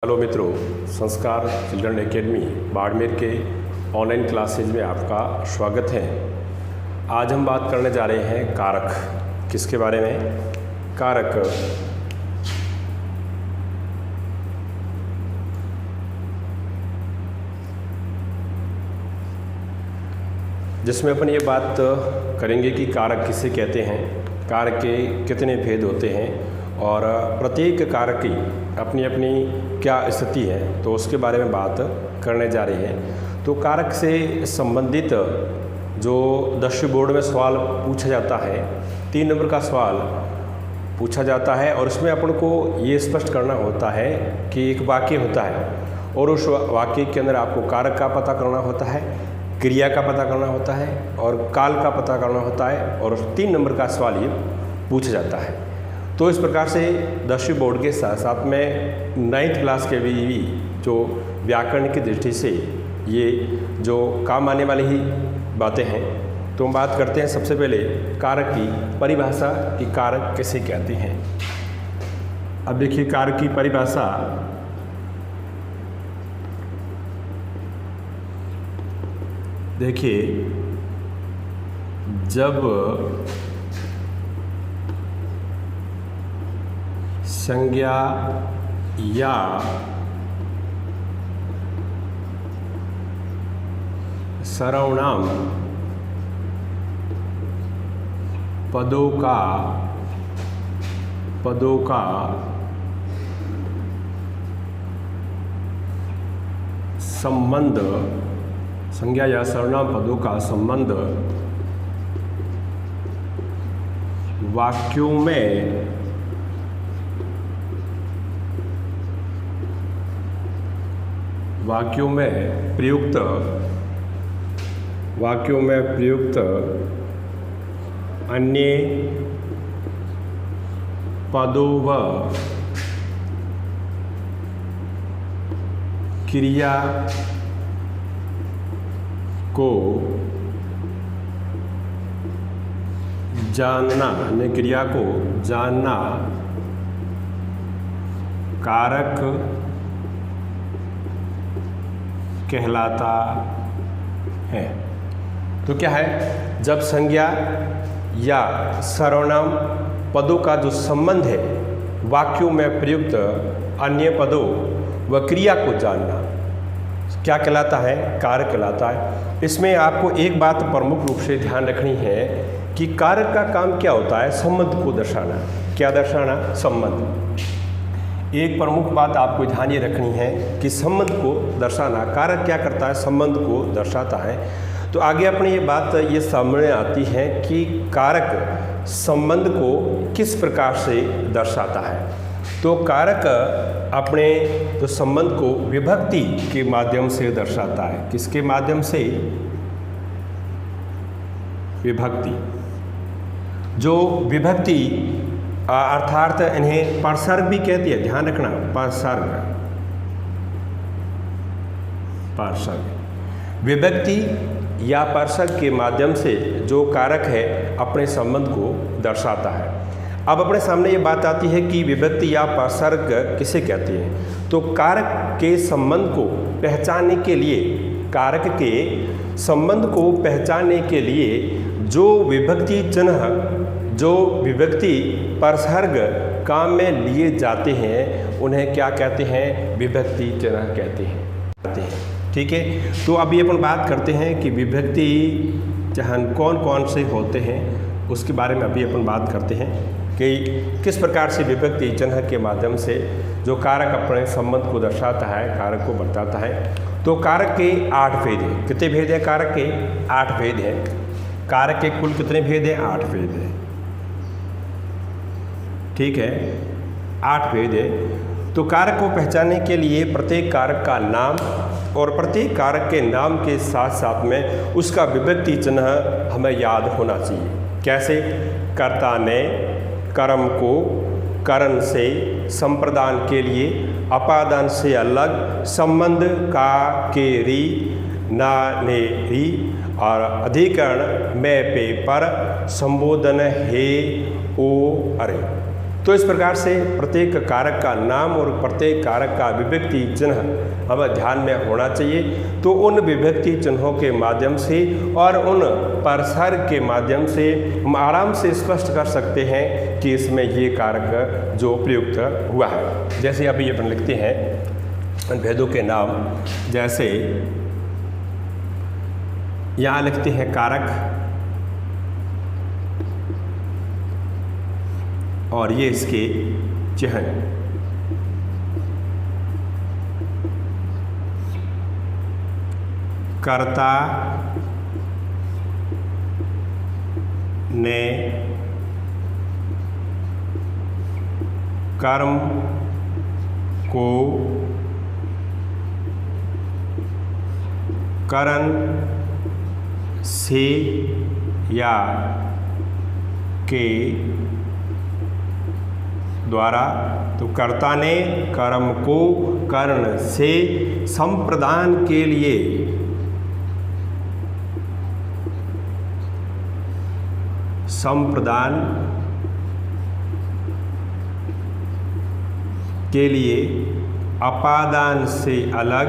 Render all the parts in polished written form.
Hello मित्रों, संस्कार children academy Barmer के ऑनलाइन क्लासेज में आपका स्वागत है। आज हम बात करने जा रहे हैं कारक। किसके बारे में? कारक। जिसमें अपन ये बात करेंगे कि कारक किसे कहते हैं, कारक के कितने भेद होते हैं और प्रत्येक कारक की अपनी अपनी क्या स्थिति है, तो उसके बारे में बात करने जा रहे हैं। तो कारक से संबंधित जो 10वीं बोर्ड में सवाल पूछा जाता है, 3 नंबर का सवाल पूछा जाता है और उसमें अपन को ये स्पष्ट करना होता है कि एक वाक्य होता है और उस वाक्य के अंदर आपको कारक का पता करना होता है, क्रिया का पता करना होता है और काल का पता करना होता है और 3 नंबर का सवाल ये पूछा जाता है। तो इस प्रकार से 10वीं बोर्ड के साथ साथ में 9th क्लास के भी जो व्याकरण की दृष्टि से ये जो काम आने वाली ही बातें हैं, तो हम बात करते हैं सबसे पहले कारक की परिभाषा कि कारक किसे कहते हैं। अब देखिए कारक की परिभाषा। देखिए, जब संज्ञा या सर्वनाम पदों का संबंध, संज्ञा या सर्वनाम पदों का संबंध वाक्यों में प्रयुक्त अन्य पदों व क्रिया को जानना, अन्य क्रिया को जानना कारक कहलाता है। तो क्या है? जब संज्ञा या सर्वनाम पदों का जो संबंध है वाक्यों में प्रयुक्त अन्य पदों व क्रिया को जानना क्या कहलाता है? कारक कहलाता है। इसमें आपको एक बात प्रमुख रूप से ध्यान रखनी है कि कारक का काम क्या होता है? संबंध को दर्शाना। क्या दर्शाना? संबंध। एक प्रमुख बात आपको ध्यान ये रखनी है कि संबंध को दर्शाना। कारक क्या करता है? संबंध को दर्शाता है। तो आगे अपनी ये बात ये सामने आती है कि कारक संबंध को किस प्रकार से दर्शाता है। तो कारक अपने तो संबंध को विभक्ति के माध्यम से दर्शाता है। किसके माध्यम से? विभक्ति। जो विभक्ति अर्थात इन्हें परसर्ग भी कहती है, ध्यान रखना। परसर्ग विभक्ति या परसर्ग के माध्यम से जो कारक है अपने संबंध को दर्शाता है। अब अपने सामने ये बात आती है कि विभक्ति या परसर्ग किसे कहते हैं। तो कारक के संबंध को पहचानने के लिए, कारक के संबंध को पहचानने के लिए जो विभक्ति चिन्ह, जो विभक्ति परसर्ग काम में लिए जाते हैं उन्हें क्या कहते हैं? विभक्ति चिन्ह कहते हैं। ठीक है। तो अभी अपन बात करते हैं कि विभक्ति चिन्ह कौन कौन से होते हैं, उसके बारे में अभी अपन बात करते हैं कि किस प्रकार से विभक्ति चिन्ह के माध्यम से जो कारक अपने संबंध को दर्शाता है, कारक को बताता है। तो कारक के 8 भेद हैं। कितने भेद हैं? कारक के 8 भेद हैं। कारक के कुल कितने भेद हैं? 8 भेद हैं। ठीक है, 8 भेद है। तो कारक को पहचानने के लिए प्रत्येक कारक का नाम और प्रत्येक कारक के नाम के साथ साथ में उसका विभक्ति चिन्ह हमें याद होना चाहिए। कैसे? कर्ता ने कर्म को करण से, संप्रदान के लिए, अपादान से अलग, संबंध का के री, ना ने री और अधिकरण में पे पर, संबोधन हे ओ अरे। तो इस प्रकार से प्रत्येक कारक का नाम और प्रत्येक कारक का विभक्ति चिन्ह हमें ध्यान में होना चाहिए। तो उन विभक्ति चिन्हों के माध्यम से और उन परसर्ग के माध्यम से हम आराम से स्पष्ट कर सकते हैं कि इसमें ये कारक जो प्रयुक्त हुआ है। जैसे अभी अपन लिखते हैं भेदों के नाम, जैसे यहाँ लिखते हैं कारक, और ये इसके चिन्ह। कर्ता ने कर्म को करण से या के द्वारा, तो कर्ता ने कर्म को कर्ण से संप्रदान के लिए अपादान से अलग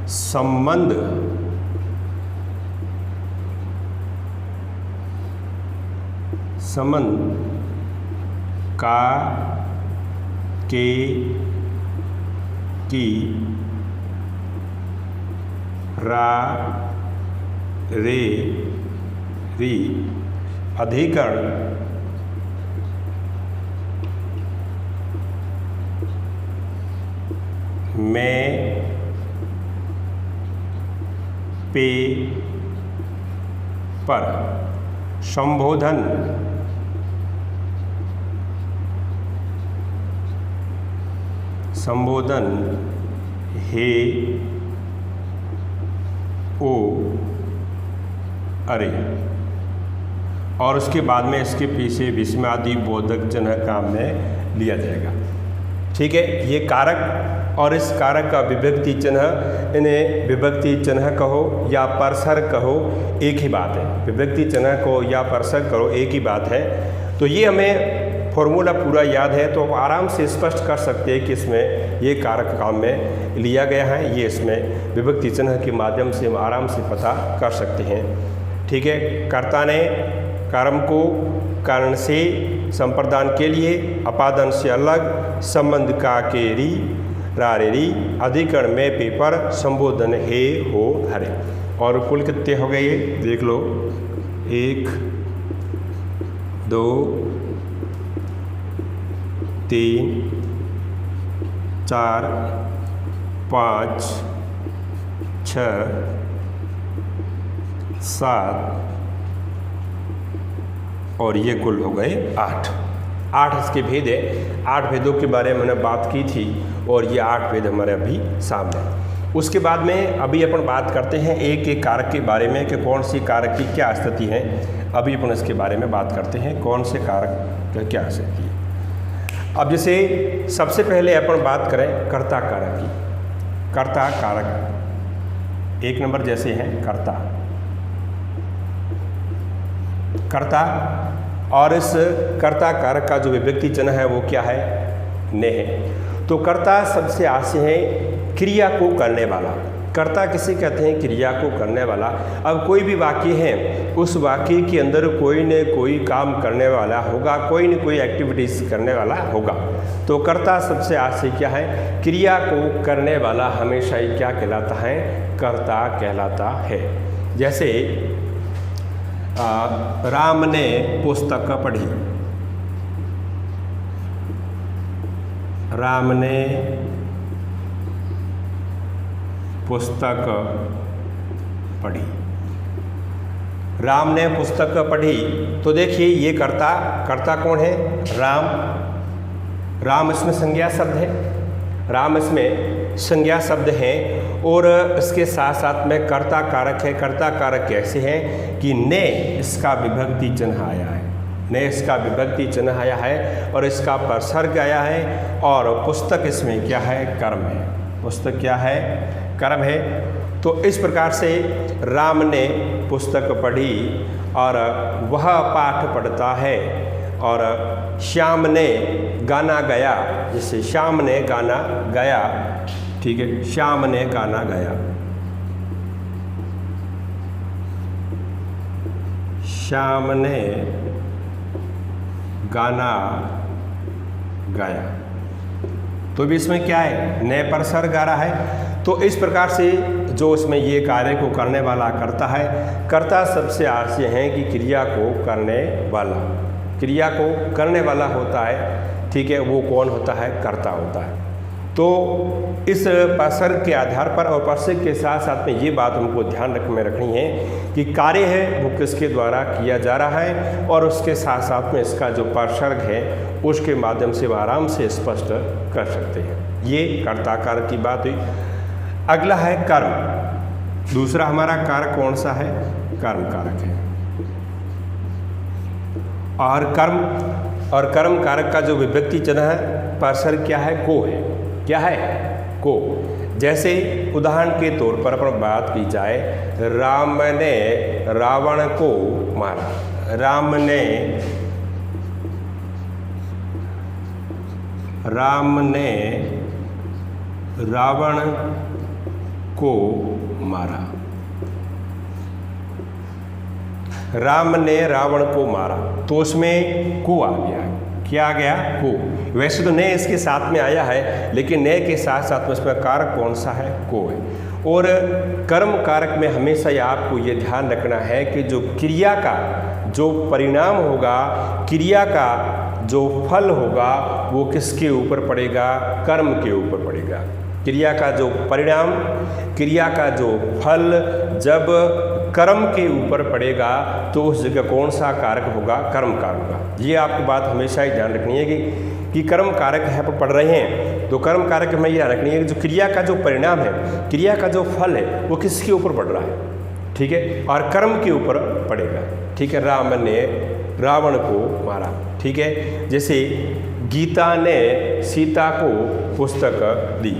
संबंध का के की रा रे री अधिकरण में पे पर संबोधन हे ओ अरे, और उसके बाद में इसके पीछे विस्मयादि बोधक चिन्ह काम में लिया जाएगा। ठीक है, ये कारक और इस कारक का विभक्ति चिन्ह, इन्हें विभक्ति चिन्ह कहो या परसर्ग कहो, एक ही बात है। विभक्ति चिन्ह को या परसर्ग कहो, एक ही बात है। तो ये हमें फॉर्मूला पूरा याद है तो आराम से स्पष्ट कर सकते हैं कि इसमें ये कारक काम में लिया गया है। ये इसमें विभक्ति चिन्ह के माध्यम से हम आराम से पता कर सकते हैं। ठीक है, कर्ता ने कर्म को कारण से संप्रदान के लिए अपादान से अलग संबंध का के री रा रे री अधिकरण में पेपर संबोधन हे हो हरे। और कुल कितने हो गए ये देख लो, 1 2 3 4 5 6 7 और ये कुल हो गए 8 इसके भेद है। 8 भेदों के बारे में मैंने बात की थी और ये 8 भेद हमारे अभी सामने। उसके बाद में अभी अपन बात करते हैं एक एक कारक के बारे में कि कौन सी कारक की क्या स्थिति है। अभी अपन इसके बारे में बात करते हैं कौन से कारक की क्या स्थिति है। अब जैसे सबसे पहले अपन बात करें कर्ता कारक की। कर्ता कारक 1 नंबर जैसे हैं कर्ता और इस कर्ता कारक का जो विभक्ति चिन्ह है वो क्या है, ने है। तो कर्ता सबसे आशय है क्रिया को करने वाला। कर्ता किसे कहते हैं, क्रिया को करने वाला। अब कोई भी वाक्य है, उस वाक्य के अंदर कोई न कोई काम करने वाला होगा, कोई न कोई एक्टिविटीज करने वाला होगा। तो कर्ता सबसे आशय क्या है, क्रिया को करने वाला हमेशा ही क्या कहलाता है, कर्ता कहलाता है। जैसे राम ने पुस्तक पढ़ी, राम ने पुस्तक पढ़ी, राम ने पुस्तक पढ़ी। तो देखिए ये कर्ता कौन है, राम इसमें संज्ञा शब्द है, राम इसमें संज्ञा शब्द है और इसके साथ साथ में कर्ता कारक है। कर्ता कारक कैसे है कि ने इसका विभक्ति चिन्ह आया है, ने इसका विभक्ति चिन्ह आया है और इसका परसर्ग आया है और पुस्तक इसमें क्या है, कर्म है। पुस्तक क्या है, कर्म है। तो इस प्रकार से राम ने पुस्तक पढ़ी और वह पाठ पढ़ता है, और श्याम ने गाना गाया, जैसे श्याम ने गाना गाया, ठीक है, श्याम ने गाना गाया, श्याम ने गाना गाया। तो भी इसमें क्या है, नए पर सर्ग आ रहा है। तो इस प्रकार से जो उसमें ये कार्य को करने वाला करता है, कर्ता सबसे आशय है कि क्रिया को करने वाला, क्रिया को करने वाला होता है, ठीक है, वो कौन होता है, कर्ता होता है। तो इस उपसर्ग के आधार पर और उपसर्ग के साथ साथ में ये बात हमको ध्यान में रखनी है कि कार्य है वो किसके द्वारा किया जा रहा है, और उसके साथ साथ में इसका जो उपसर्ग है उसके माध्यम से आराम से स्पष्ट कर सकते हैं। ये कर्ता कारक की बात हुई। अगला है कर्म। दूसरा हमारा कारक कौन सा है, कर्म कारक है। और कर्म कारक का जो विभक्ति चिन्ह है, उपसर्ग क्या है, को है, क्या है, को। जैसे उदाहरण के तौर पर अपन बात की जाए, राम ने रावण को मारा, राम ने रावण को मारा, राम ने रावण को मारा, तो उसमें को आ गया। क्या आ गया, को। वैसे तो ने इसके साथ में आया है, लेकिन ने के साथ साथ में इसमें कारक कौन सा है, को है। और कर्म कारक में हमेशा ही आपको ये ध्यान रखना है कि जो क्रिया का जो परिणाम होगा, क्रिया का जो फल होगा, वो किसके ऊपर पड़ेगा, कर्म के ऊपर पड़ेगा। क्रिया का जो परिणाम, क्रिया का जो फल जब कर्म के ऊपर पड़ेगा तो उस जगह कौन सा कारक होगा, कर्म कारक होगा। ये आपको बात हमेशा ही ध्यान रखनी है कि कर्म कारक है पर पढ़ रहे हैं तो कर्म कारक हमें यह रखनी है कि जो क्रिया का जो परिणाम है, क्रिया का जो फल है, वो किसके ऊपर पड़ रहा है, ठीक है, और कर्म के ऊपर पड़ेगा, ठीक है। राम ने रावण को मारा, ठीक है। जैसे गीता ने सीता को पुस्तक दी,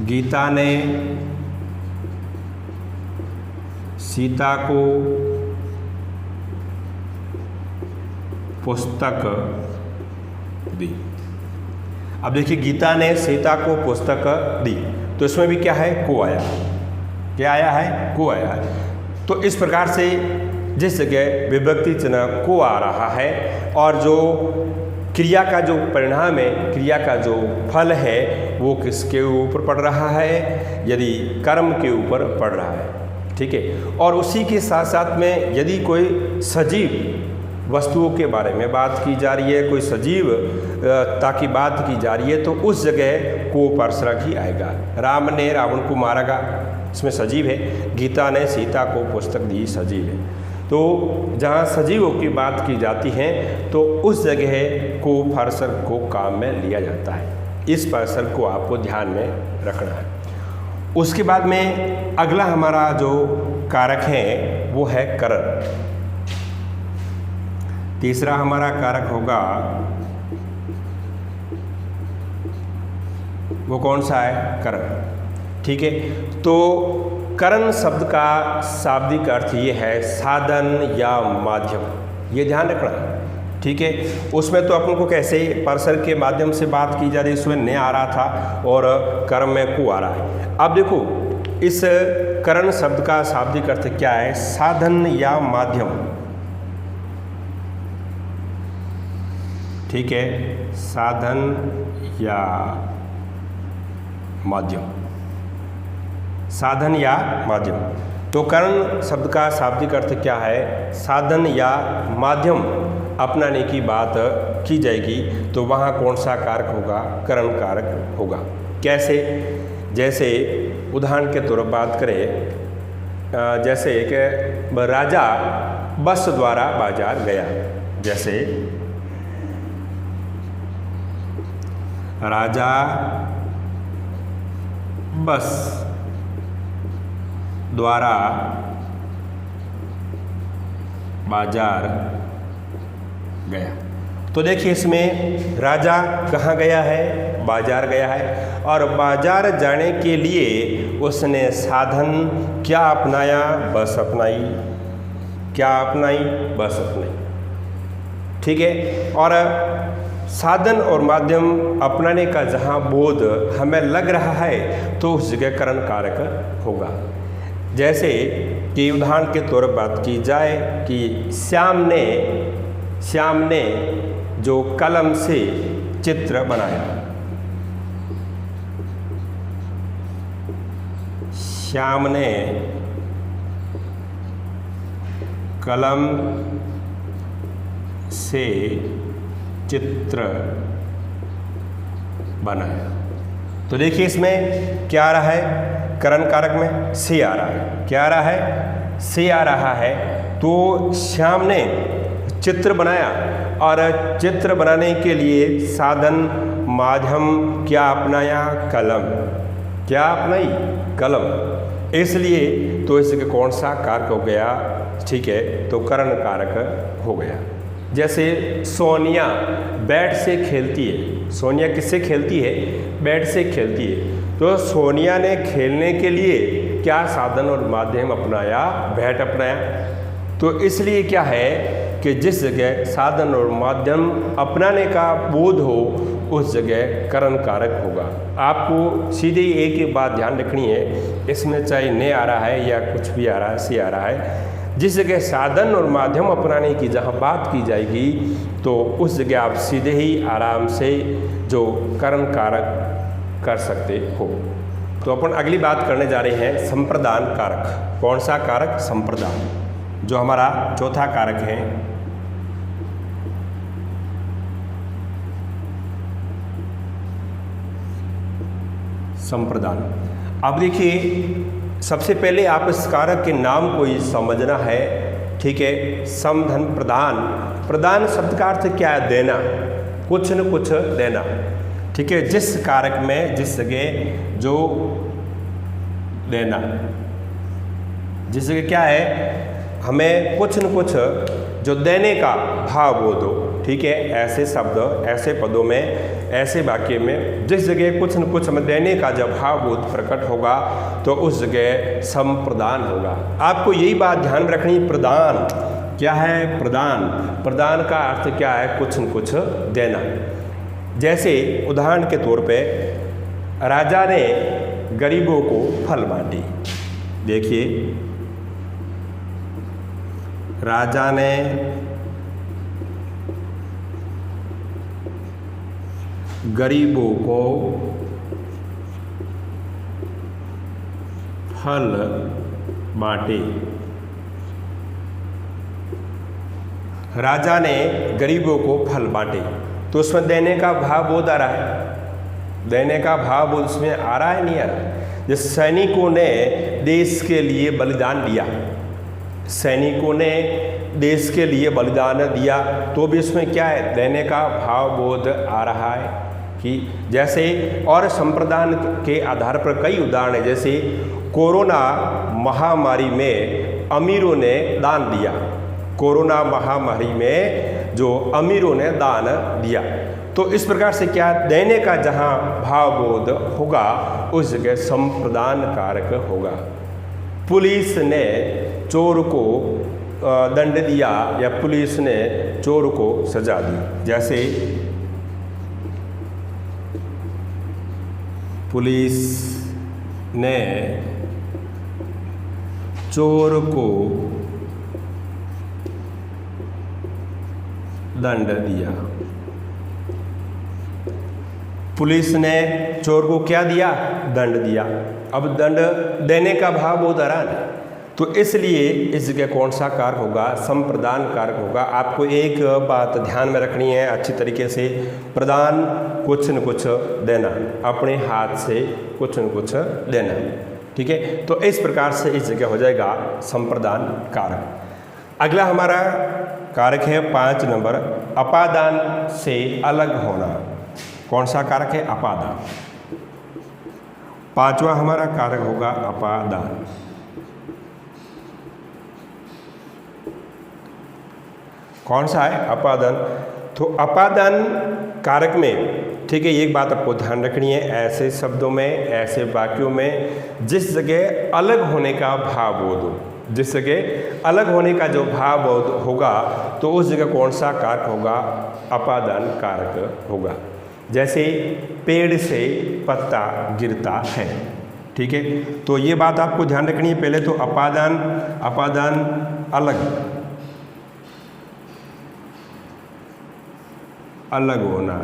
गीता ने सीता को पुस्तक दी। अब देखिए, गीता ने सीता को पुस्तक दी, तो इसमें भी क्या है, को आया। क्या आया है, को आया है। तो इस प्रकार से जिस जगह विभक्ति चिन्ह को आ रहा है और जो क्रिया का जो परिणाम है, क्रिया का जो फल है, वो किसके ऊपर पड़ रहा है, यदि कर्म के ऊपर पड़ रहा है, ठीक है। और उसी के साथ साथ में यदि कोई सजीव वस्तुओं के बारे में बात की जा रही है, कोई सजीव ताकि बात की जा रही है, तो उस जगह को उपसर्ग ही आएगा। राम ने रावण को मारा, इसमें सजीव है। गीता ने सीता को पुस्तक दी, सजीव है। तो जहाँ सजीवों की बात की जाती है तो उस जगह को उपसर्ग को काम में लिया जाता है। इस उपसर्ग को आपको ध्यान में रखना है। उसके बाद में अगला हमारा जो कारक है वो है करण। तीसरा हमारा कारक होगा, वो कौन सा है, करण, ठीक है। तो करण शब्द का शाब्दिक अर्थ ये है साधन या माध्यम, ये ध्यान रखना, ठीक है। उसमें तो अपन को कैसे उपसर्ग के माध्यम से बात की जा रही है, उसमें ने आ रहा था और कर्म में को आ रहा है। अब देखो, इस करण शब्द का शाब्दिक अर्थ क्या है, साधन या माध्यम, ठीक है, साधन या माध्यम, साधन या माध्यम। तो करण शब्द का शाब्दिक अर्थ क्या है, साधन या माध्यम अपनाने की बात की जाएगी तो वहाँ कौन सा कारक होगा, करण कारक होगा। कैसे, जैसे उदाहरण के तौर पर बात करें, जैसे एक राजा बस द्वारा बाजार गया, जैसे राजा बस द्वारा बाजार गया। तो देखिए इसमें राजा कहाँ गया है, बाजार गया है, और बाजार जाने के लिए उसने साधन क्या अपनाया, बस अपनाई। क्या अपनाई, बस अपनाई। ठीक है, और साधन और माध्यम अपनाने का जहाँ बोध हमें लग रहा है तो उस जगह करण कारक होगा। जैसे कि उदाहरण के तौर पर बात की जाए कि श्याम ने जो कलम से चित्र बनाया, श्याम ने कलम से चित्र बनाया। तो देखिए इसमें क्या आ रहा है, करण कारक में से आ रहा है। क्या आ रहा है, से आ रहा है। तो श्याम ने चित्र बनाया, और चित्र बनाने के लिए साधन माध्यम क्या अपनाया, कलम। क्या अपनाई, कलम। इसलिए तो इसके कौन सा कारक हो गया, ठीक है, तो करण कारक हो गया। जैसे सोनिया बैट से खेलती है, सोनिया किससे खेलती है, बैट से खेलती है। तो सोनिया ने खेलने के लिए क्या साधन और माध्यम अपनाया, बैट अपनाया। तो इसलिए क्या है कि जिस जगह साधन और माध्यम अपनाने का बोध हो उस जगह करण कारक होगा। आपको सीधे एक ही बात ध्यान रखनी है, इसमें चाहे ने आ रहा है या कुछ भी आ रहा है, से आ रहा है, जिस जगह साधन और माध्यम अपनाने की जहाँ बात की जाएगी तो उस जगह आप सीधे ही आराम से जो करण कारक कर सकते हो। तो अपन अगली बात करने जा रहे हैं संप्रदान कारक। कौन सा कारक, संप्रदान, जो हमारा चौथा कारक है। संप्रदान। अब देखिए सबसे पहले आप इस कारक के नाम को ही समझना है, ठीक है। सम धन प्रदान, प्रदान शब्द का अर्थ क्या है, देना, कुछ न कुछ देना, ठीक है। जिस कारक में जिस जगह जो देना, जिस जगह क्या है, हमें कुछ न कुछ जो देने का भाव बोध हो, ठीक है। ऐसे शब्द, ऐसे पदों में, ऐसे वाक्य में जिस जगह कुछ न कुछ हमें देने का जब भाव बोध प्रकट होगा तो उस जगह संप्रदान होगा। आपको यही बात ध्यान में रखनी, प्रदान क्या है, प्रदान, प्रदान का अर्थ क्या है, कुछ न कुछ देना। जैसे उदाहरण के तौर पे राजा ने गरीबों को फल बांटी। देखिए राजा ने गरीबों को फल बांटे। राजा ने गरीबों को फल बांटे, तो उसमें देने का भाव बोध आ रहा है, देने का भाव बोध उसमें आ रहा है, नहीं आ रहा। जिस सैनिकों ने देश के लिए बलिदान दिया, सैनिकों ने देश के लिए बलिदान दिया, तो भी इसमें क्या है, देने का भाव बोध आ रहा है। कि जैसे और संप्रदान के आधार पर कई उदाहरण है, जैसे कोरोना महामारी में अमीरों ने दान दिया, कोरोना महामारी में जो अमीरों ने दान दिया, तो इस प्रकार से क्या देने का जहाँ भाव बोध होगा उस जगह संप्रदान कारक होगा। पुलिस ने चोर को दंड दिया या पुलिस ने चोर को सजा दी, जैसे पुलिस ने चोर को दंड दिया। पुलिस ने चोर को क्या दिया, दंड दिया। अब दंड देने का भाव बहुत आसान है, तो इसलिए इस जगह कौन सा कारक होगा, संप्रदान कारक होगा। आपको एक बात ध्यान में रखनी है अच्छी तरीके से, प्रदान कुछ न कुछ देना, अपने हाथ से कुछ न कुछ देना, ठीक है। तो इस प्रकार से इस जगह हो जाएगा संप्रदान कारक। अगला हमारा कारक है 5 नंबर, अपादान से अलग होना। कौन सा कारक है, अपादान। 5वां हमारा कारक होगा अपादान। कौन सा है, अपादान। तो अपादान कारक में, ठीक है, एक बात आपको ध्यान रखनी है, ऐसे शब्दों में, ऐसे वाक्यों में जिस जगह अलग होने का भाव बोध हो, जिस जगह अलग होने का जो भाव बोध होगा तो उस जगह कौन सा कारक होगा? अपादान कारक होगा। जैसे पेड़ से पत्ता गिरता है, ठीक है, तो ये बात आपको ध्यान रखनी है। पहले तो अपादान अलग होना,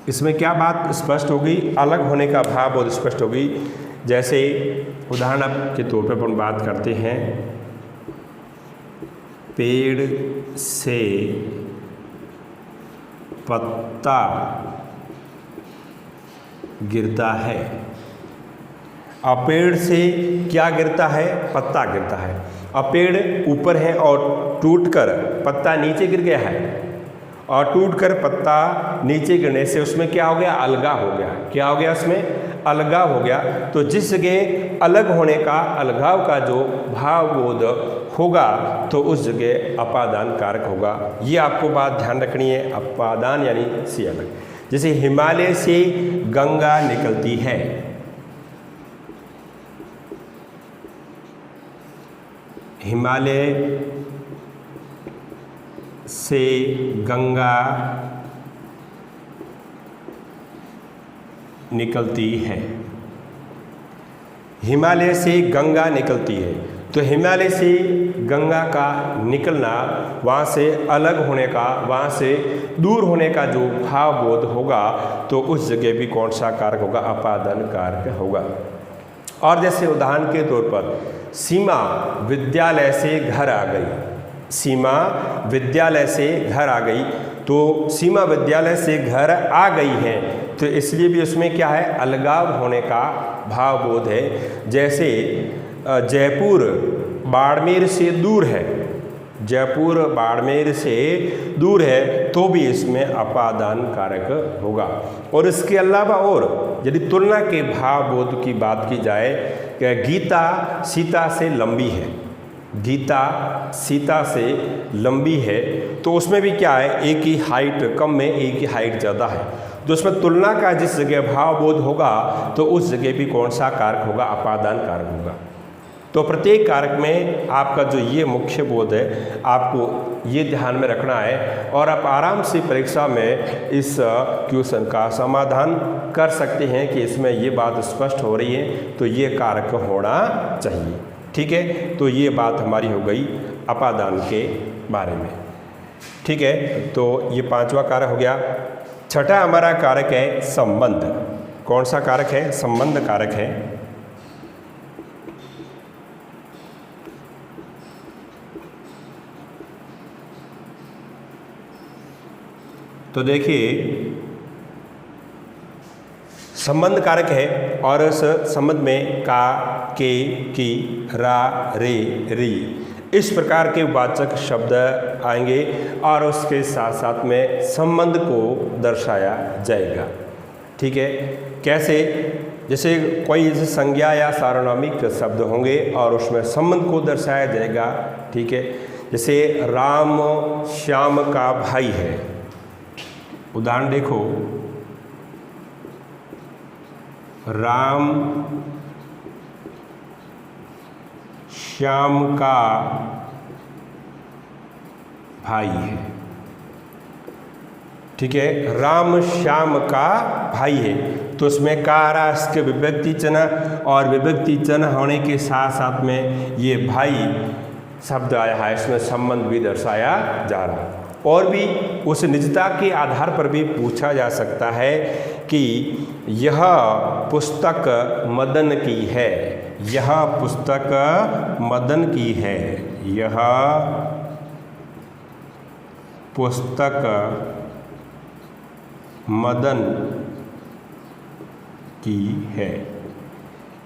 इसमें क्या बात स्पष्ट होगी? अलग होने का भाव बहुत स्पष्ट होगी। जैसे उदाहरण के तौर पर अपन बात करते हैं, पेड़ से पत्ता गिरता है। अब पेड़ से क्या गिरता है? पत्ता गिरता है। अब पेड़ ऊपर है और टूटकर पत्ता नीचे गिर गया है, और टूटकर पत्ता नीचे गिरने से उसमें क्या हो गया? अलगाव हो गया। क्या हो गया? उसमें अलगाव हो गया। तो जिस जगह अलग होने का, अलगाव का जो भाव बोध होगा तो उस जगह अपादान कारक होगा। ये आपको बात ध्यान रखनी है। अपादान यानी से अलग। जैसे हिमालय से गंगा निकलती है, हिमालय से गंगा निकलती है, हिमालय से गंगा निकलती है। तो हिमालय से गंगा का निकलना, वहाँ से अलग होने का, वहाँ से दूर होने का जो भाव बोध होगा तो उस जगह भी कौन सा कारक होगा? अपादान कारक होगा। और जैसे उदाहरण के तौर पर सीमा विद्यालय से घर आ गई, सीमा विद्यालय से घर आ गई, तो सीमा विद्यालय से घर आ गई है तो इसलिए भी उसमें क्या है? अलगाव होने का भाव बोध है। जैसे जयपुर बाड़मेर से दूर है, जयपुर बाड़मेर से दूर है तो भी इसमें अपादान कारक होगा। और इसके अलावा और यदि तुलना के भाव बोध की बात की जाए कि गीता सीता से लंबी है, गीता सीता से लंबी है, तो उसमें भी क्या है? एक ही हाइट कम में एक ही हाइट ज़्यादा है, तो उसमें तुलना का जिस जगह भाव बोध होगा तो उस जगह भी कौन सा कारक होगा? अपादान कारक होगा। तो प्रत्येक कारक में आपका जो ये मुख्य बोध है आपको ये ध्यान में रखना है, और आप आराम से परीक्षा में इस क्वेश्चन का समाधान कर सकते हैं कि इसमें ये बात स्पष्ट हो रही है तो ये कारक होना चाहिए। ठीक है, तो ये बात हमारी हो गई अपादान के बारे में। ठीक है, तो ये पांचवा कारक हो गया। छठा हमारा कारक है संबंध। कौन सा कारक है? संबंध कारक है। तो देखिए संबंध कारक है और इस संबंध में का, के, की, रा, रे, री इस प्रकार के वाचक शब्द आएंगे और उसके साथ साथ में संबंध को दर्शाया जाएगा। ठीक है, कैसे? जैसे कोई संज्ञा या सार्वनामिक शब्द होंगे और उसमें संबंध को दर्शाया जाएगा। ठीक है, जैसे राम श्याम का भाई है। उदाहरण देखो, राम श्याम का भाई है। ठीक है, राम श्याम का भाई है, तो उसमें कारा इसके विभक्ति चिन्ह और विभक्ति चिन्ह होने के साथ साथ में ये भाई शब्द आया है, इसमें संबंध भी दर्शाया जा रहा है। और भी उस निजता के आधार पर भी पूछा जा सकता है कि यह पुस्तक मदन की है, यह पुस्तक मदन की है, यह पुस्तक मदन की है,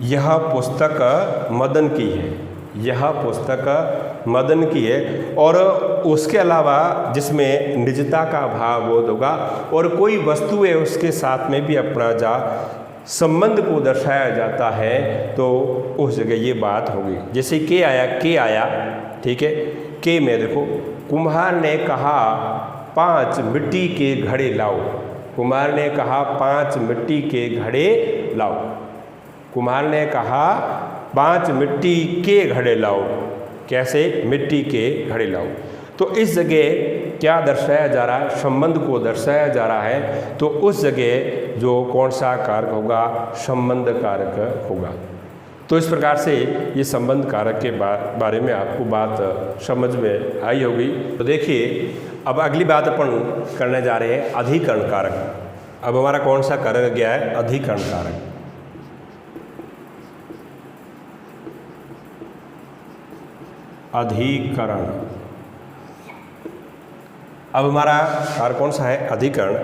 यह पुस्तक मदन की है, यह पुस्तक मदन की है। और उसके अलावा जिसमें निजता का भाव बोध होगा और कोई वस्तु है उसके साथ में भी अपना जा संबंध को दर्शाया जाता है तो उस जगह ये बात होगी। जैसे के आया, के आया। ठीक है, के में देखो कुम्हार ने कहा 5 मिट्टी के घड़े लाओ। कुम्हार ने कहा 5 मिट्टी के घड़े लाओ। कुम्हार ने कहा 5 मिट्टी के घड़े लाओ। कैसे? मिट्टी के घड़े लाओ। तो इस जगह क्या दर्शाया जा रहा है? संबंध को दर्शाया जा रहा है। तो उस जगह जो कौन सा कारक होगा? संबंध कारक होगा। तो इस प्रकार से ये संबंध कारक के बारे में आपको बात समझ में आई होगी। तो देखिए, अब अगली बात अपन करने जा रहे हैं अधिकरण कारक। अब हमारा कौन सा कारक गया है? अधिकरण कारक। अधिकरण। अब हमारा कारक कौन सा है? अधिकरण।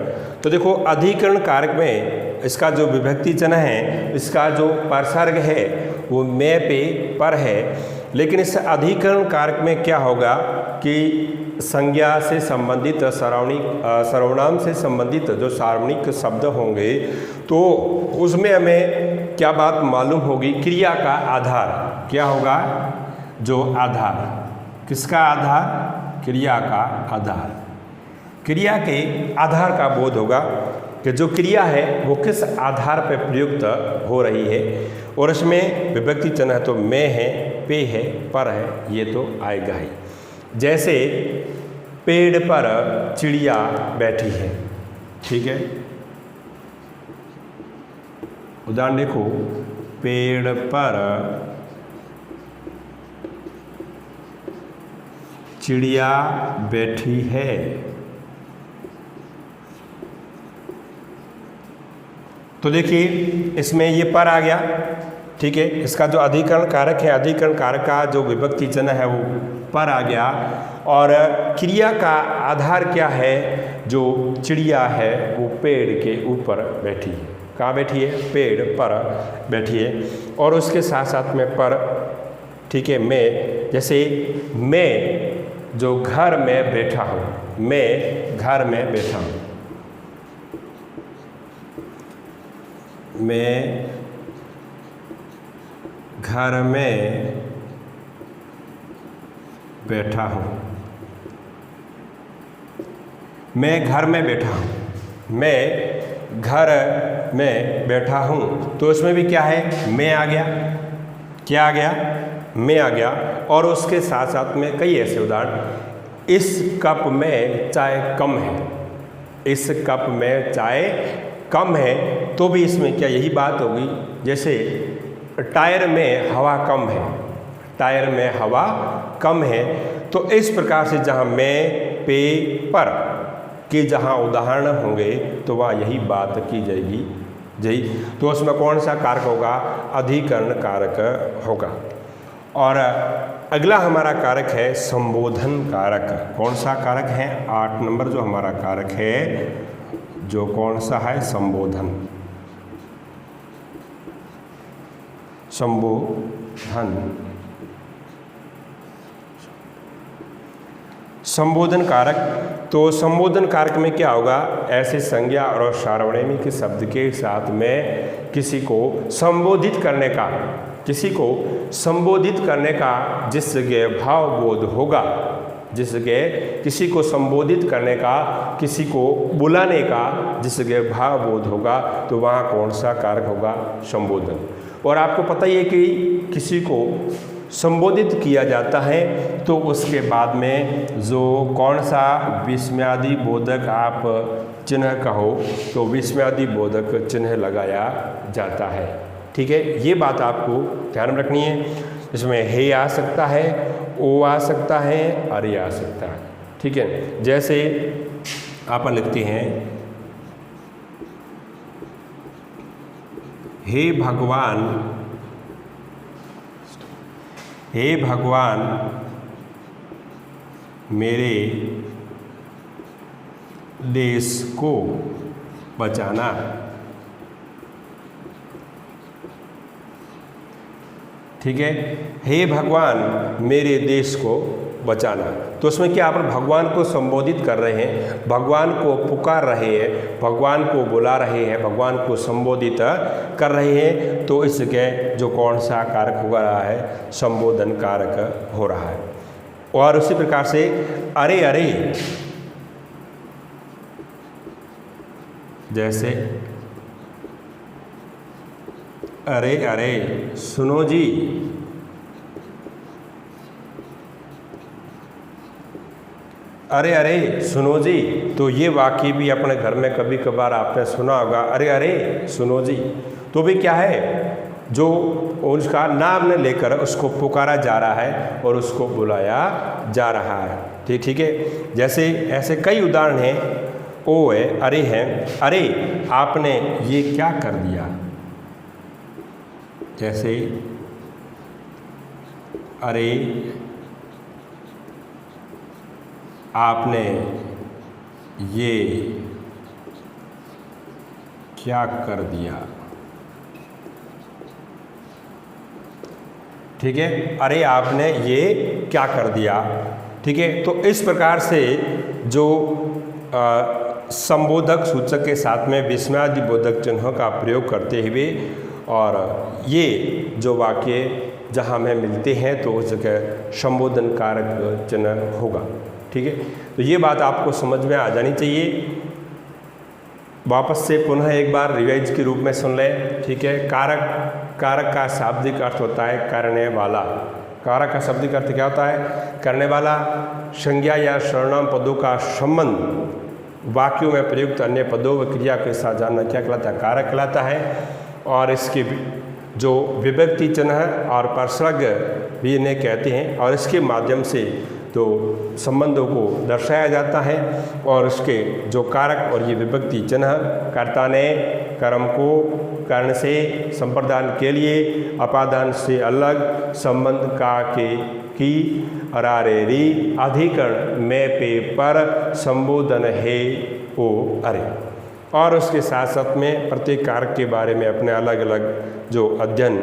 तो देखो, अधिकरण कारक में इसका जो विभक्ति चिन्ह है, इसका जो परसर्ग है वो में पे पर है। लेकिन इस अधिकरण कारक में क्या होगा कि संज्ञा से संबंधित सर्वनाम से संबंधित जो सार्वनिक शब्द होंगे तो उसमें हमें क्या बात मालूम होगी? क्रिया का आधार क्या होगा? जो आधार, किसका आधार? क्रिया का आधार। क्रिया के आधार का बोध होगा कि जो क्रिया है वो किस आधार पर प्रयुक्त हो रही है। और इसमें विभक्ति चिन्ह तो में है, पे है, पर है, ये तो आएगा ही। जैसे पेड़ पर चिड़िया बैठी है, ठीक है। उदाहरण देखो, पेड़ पर चिड़िया बैठी है। तो देखिए, इसमें ये पर आ गया, ठीक है। इसका जो अधिकरण कारक है, अधिकरण कारक का जो विभक्ति चिन्ह है वो पर आ गया। और क्रिया का आधार क्या है? जो चिड़िया है वो पेड़ के ऊपर बैठी है। कहाँ बैठी है? पेड़ पर बैठी है। और उसके साथ साथ में पर, ठीक है, मैं। जैसे मैं जो घर में बैठा हूँ, मैं घर में बैठा हूँ, मैं घर में बैठा हूँ, मैं घर में बैठा हूँ, मैं घर में बैठा हूँ। तो इसमें भी क्या है? मैं आ गया। क्या आ गया? में आ गया। और उसके साथ साथ में कई ऐसे उदाहरण, इस कप में चाय कम है, इस कप में चाय कम है। तो भी इसमें क्या यही बात होगी? जैसे टायर में हवा कम है, टायर में हवा कम है। तो इस प्रकार से जहाँ में, पे, पर के जहाँ उदाहरण होंगे तो वहाँ यही बात की जाएगी जी। तो उसमें कौन सा कारक होगा? अधिकरण कारक होगा। और अगला हमारा कारक है संबोधन कारक। कौन सा कारक है? 8 नंबर जो हमारा कारक है, जो कौन सा है? संबोधन। संबोधन। संबोधन कारक। तो संबोधन कारक में क्या होगा? ऐसे संज्ञा और सार्वनामिक शब्द के साथ में किसी को संबोधित करने का, किसी को संबोधित करने का जिस जगह भावबोध होगा, जिस जगह किसी को संबोधित करने का, किसी को बुलाने का जिस जगह भावबोध होगा, तो वहाँ कौन सा कारक होगा? संबोधन। और आपको पता ही है कि किसी को संबोधित किया जाता है तो उसके बाद में जो कौन सा विस्मयादि बोधक आप चिन्ह कहो, तो विस्मयादि बोधक चिन्ह लगाया जाता है, ठीक है। ये बात आपको ध्यान में रखनी है। इसमें हे आ सकता है, ओ आ सकता है, अरे आ सकता है, ठीक है। जैसे आप लिखते हैं, हे भगवान, हे भगवान मेरे देश को बचाना। ठीक है, हे भगवान मेरे देश को बचाना। तो उसमें क्या आप भगवान को संबोधित कर रहे हैं, भगवान को पुकार रहे हैं, भगवान को बुला रहे हैं, भगवान को संबोधित कर रहे हैं। तो इस जगह जो कौन सा कारक हो रहा है? संबोधन कारक हो रहा है। और उसी प्रकार से अरे अरे, जैसे अरे अरे सुनो जी, अरे अरे सुनो जी। तो ये वाक्य भी अपने घर में कभी कभार आपने सुना होगा, अरे अरे सुनो जी। तो भी क्या है, जो उसका नाम न लेकर उसको पुकारा जा रहा है और उसको बुलाया जा रहा है। ठीक है। जैसे ऐसे कई उदाहरण हैं, ओ है, अरे हैं, अरे आपने ये क्या कर दिया। जैसे अरे आपने ये क्या कर दिया। ठीक है, अरे आपने ये क्या कर दिया। ठीक है। तो इस प्रकार से जो संबोधक सूचक के साथ में विस्मयादि बोधक चिन्हों का प्रयोग करते हुए, और ये जो वाक्य जहाँ हमें मिलते हैं तो उस जगह संबोधन कारक चिन्ह होगा। ठीक है। तो ये बात आपको समझ में आ जानी चाहिए। वापस से पुनः एक बार रिवाइज के रूप में सुन लें। ठीक है। कारक का शाब्दिक अर्थ होता है करने वाला। कारक का शाब्दिक अर्थ क्या होता है, करने वाला। संज्ञा या सर्वनाम पदों का संबंध वाक्यों में प्रयुक्त अन्य पदों व क्रिया के साथ जानना क्या कहलाता है, कारक कहलाता है। और इसके जो विभक्ति चिन्ह और परसर्ग भी इन्हें कहते हैं, और इसके माध्यम से तो संबंधों को दर्शाया जाता है। और उसके जो कारक और ये विभक्ति चिन्ह कर्ता ने कर्म को कर्ण से संप्रदान के लिए अपादान से अलग संबंध का के की अरारेरी अधिकरण में पे पर संबोधन है ओ अरे। और उसके साथ साथ में प्रत्येक कारक के बारे में अपने अलग अलग जो अध्ययन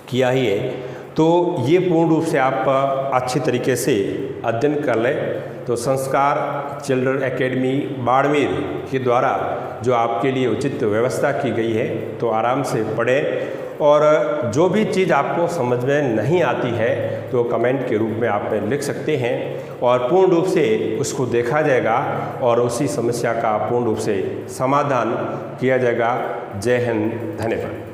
किया ही है, तो ये पूर्ण रूप से आप अच्छी तरीके से अध्ययन कर लें। तो संस्कार चिल्ड्रन एकेडमी बाड़मेर के द्वारा जो आपके लिए उचित व्यवस्था की गई है, तो आराम से पढ़ें। और जो भी चीज़ आपको समझ में नहीं आती है तो कमेंट के रूप में आप लिख सकते हैं, और पूर्ण रूप से उसको देखा जाएगा और उसी समस्या का पूर्ण रूप से समाधान किया जाएगा। जय हिंद, धन्यवाद।